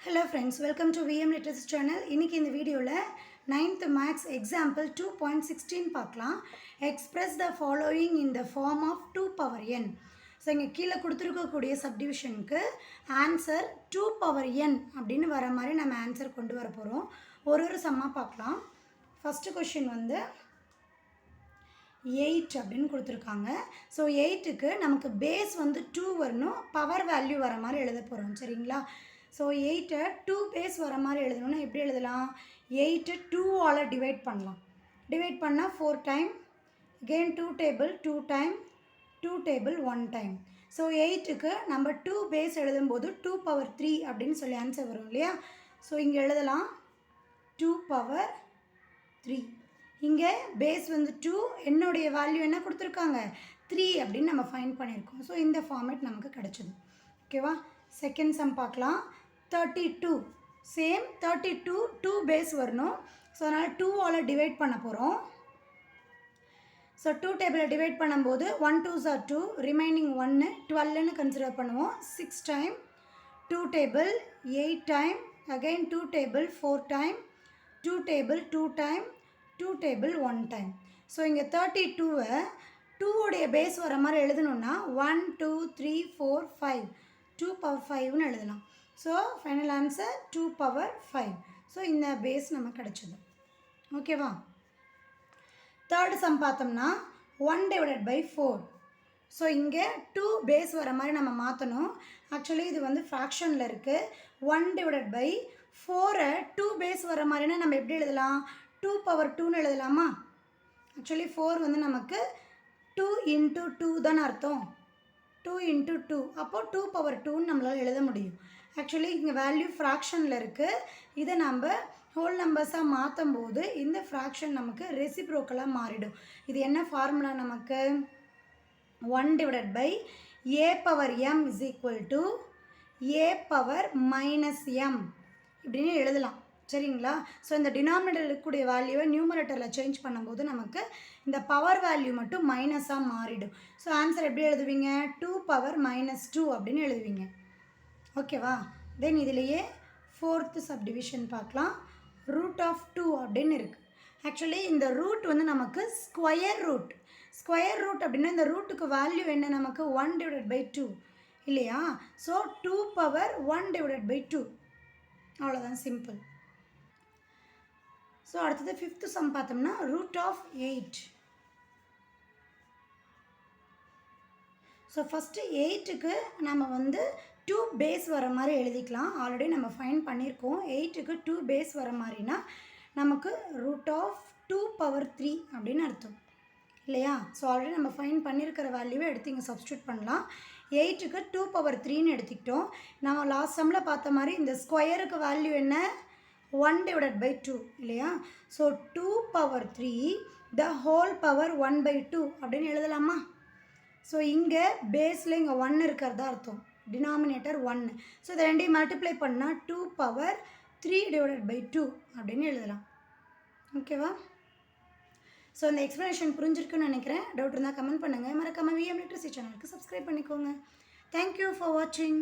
Hello friends, welcome to VM Literacy channel. இன்னைக்கு இந்த வீடியோல 9th maths example 2.16 பார்க்கலாம். Express the following in the form of 2 power n. So இங்கே கீழே கொடுத்துருக்கக்கூடிய சப்டிவிஷனுக்கு ஆன்சர் 2 பவர் n அப்படின்னு வர மாதிரி நம்ம ஆன்சர் கொண்டு வர போகிறோம். ஒரு சம்மா பார்க்கலாம். ஃபஸ்ட்டு கொஷின் வந்து 8 அப்படின்னு கொடுத்துருக்காங்க. ஸோ 8க்கு நமக்கு பேஸ் வந்து 2 வரணும், பவர் வேல்யூ வர மாதிரி எழுத போகிறோம். சரிங்களா? ஸோ 8ஐ 2 பேஸ் வர மாதிரி எழுதணும்னா எப்படி எழுதலாம்? 8 2ஆல் டிவைட் பண்ணலாம். டிவைட் பண்ணால் 4 time, again 2 table 2 time, 2 table 1 time. So 8க்கு நம்ம 2 பேஸ் எழுதும்போது 2 பவர் 3 அப்படின்னு சொல்லி ஆன்சர் வரும் இல்லையா? ஸோ இங்கே எழுதலாம் 2 பவர் 3. இங்கே பேஸ் வந்து 2, என்னுடைய வேல்யூ என்ன கொடுத்துருக்காங்க 3 அப்படின்னு நம்ம ஃபைண்ட் பண்ணியிருக்கோம். ஸோ இந்த ஃபார்மேட் நமக்கு கிடச்சிது. ஓகேவா? செகண்ட் சம் பார்க்கலாம். 32 சேம் 32 2 பேஸ் வரணும். ஸோ அதனால் 2ஆல் டிவைட் பண்ண போகிறோம். ஸோ 2 டேபிளை டிவைட் பண்ணும்போது 1 2s are 2, ரிமைனிங் 1 12ன்னு கன்சிடர் பண்ணுவோம். 6 time 2 table 8 time, again 2 table 4 time, 2 table 2 time, 2 table 1 time. So இங்கே 32வை 2 உடைய பேஸ் வர மாதிரி எழுதணுன்னா 1 2 3 4 5 2 பவர் 5ன்னு எழுதலாம். So final answer 2 power 5. So இந்த பேஸ் நமக்கு கிடச்சிது. ஓகேவா? தேர்டு சம் பார்த்தோம்னா 1 டிவைடட் பை 4. ஸோ இங்கே 2 பேஸ் வர மாதிரி நம்ம மாற்றணும். ஆக்சுவலி இது வந்து ஃப்ராக்ஷனில் இருக்குது. 1 டிவைடட் பை 4ஐ 2 பேஸ் வர மாதிரினா நம்ம எப்படி எழுதலாம்? 2 பவர் 2ன்னு எழுதலாமா? ஆக்சுவலி 4 வந்து நமக்கு 2 இன்ட்டு 2 தானே அர்த்தம். 2 இன்ட்டு 2 அப்போது 2 பவர் 2ன்னு நம்மளால் எழுத முடியும். ஆக்சுவலி இங்கே வேல்யூ ஃப்ராக்ஷனில் இருக்குது. இதை நம்ம ஹோல் நம்பர்ஸாக மாற்றும் போது இந்த ஃப்ராக்ஷன் நமக்கு ரெசிப்ரோக்கலாக மாறிடும். இது என்ன ஃபார்முலா நமக்கு? 1 divided by a power m is equal to a power minus m இப்படின்னு எழுதலாம். சரிங்களா? ஸோ இந்த டினாமினேட்டர் இருக்கக்கூடிய வேல்யூவை நியூமரேட்டரில் சேஞ்ச் பண்ணும்போது நமக்கு இந்த பவர் வேல்யூ மட்டும் மைனஸாக மாறிடும். ஸோ ஆன்சர் எப்படி எழுதுவீங்க? 2 பவர் மைனஸ் 2 அப்படின்னு எழுதுவீங்க. ஓகேவா? தென் இதிலேயே ஃபோர்த்து சப்டிவிஷன் பார்க்கலாம். ரூட் ஆஃப் 2 அப்படின்னு இருக்குது. ஆக்சுவலி இந்த ரூட் வந்து நமக்கு ஸ்கொயர் ரூட். ஸ்கொயர் ரூட் அப்படின்னா இந்த ரூட்டுக்கு வேல்யூ என்ன நமக்கு? 1 டிவைடட் பை 2 இல்லையா? ஸோ 2 பவர் 1 டிவைடட் பை 2 அவ்வளோதான், சிம்பிள். ஸோ அடுத்தது ஃபிஃப்த்து சம் பார்த்தோம்னா ரூட் ஆஃப் 8. ஸோ ஃபஸ்ட்டு 8க்கு நம்ம வந்து 2 பேஸ் வர மாதிரி எழுதிக்கலாம். ஆல்ரெடி நம்ம ஃபைண்ட் பண்ணியிருக்கோம். 8க்கு 2 பேஸ் வர மாதிரினா நமக்கு ரூட் ஆஃப் 2 பவர் 3 அப்படின்னு அர்த்தம் இல்லையா? ஸோ ஆல்ரெடி நம்ம ஃபைண்ட் பண்ணியிருக்கிற வேல்யூவை எடுத்து இங்கே சப்ஸ்டியூட் பண்ணலாம். 8க்கு 2 பவர் 3ன்னு எடுத்துக்கிட்டோம். நம்ம லாஸ்ட் சம்மில் பார்த்த மாதிரி இந்த ஸ்கொயருக்கு வேல்யூ என்ன? 1 டிவைடட் பை 2 இல்லையா? So 2 power 3 the whole power 1 by 2 அப்படின்னு எழுதலாமா? ஸோ இங்கே பேஸில் இங்கே 1 இருக்கிறதா அர்த்தம், டினாமினேட்டர் 1. ஸோ இதை ரெண்டையும் மல்டிப்ளை பண்ணால் 2 பவர் 3 டிவைடட் பை 2 அப்படின்னு எழுதலாம். ஓகேவா? ஸோ இந்த எக்ஸ்ப்ளனேஷன் புரிஞ்சிருக்குன்னு நினைக்கிறேன். டவுட் இருந்தால் கமெண்ட் பண்ணுங்கள். மறக்காமல் VM லிட்ரஸி சேனலுக்கு சப்ஸ்கிரைப் பண்ணிக்கோங்க. தேங்க்யூ ஃபார் வாட்சிங்.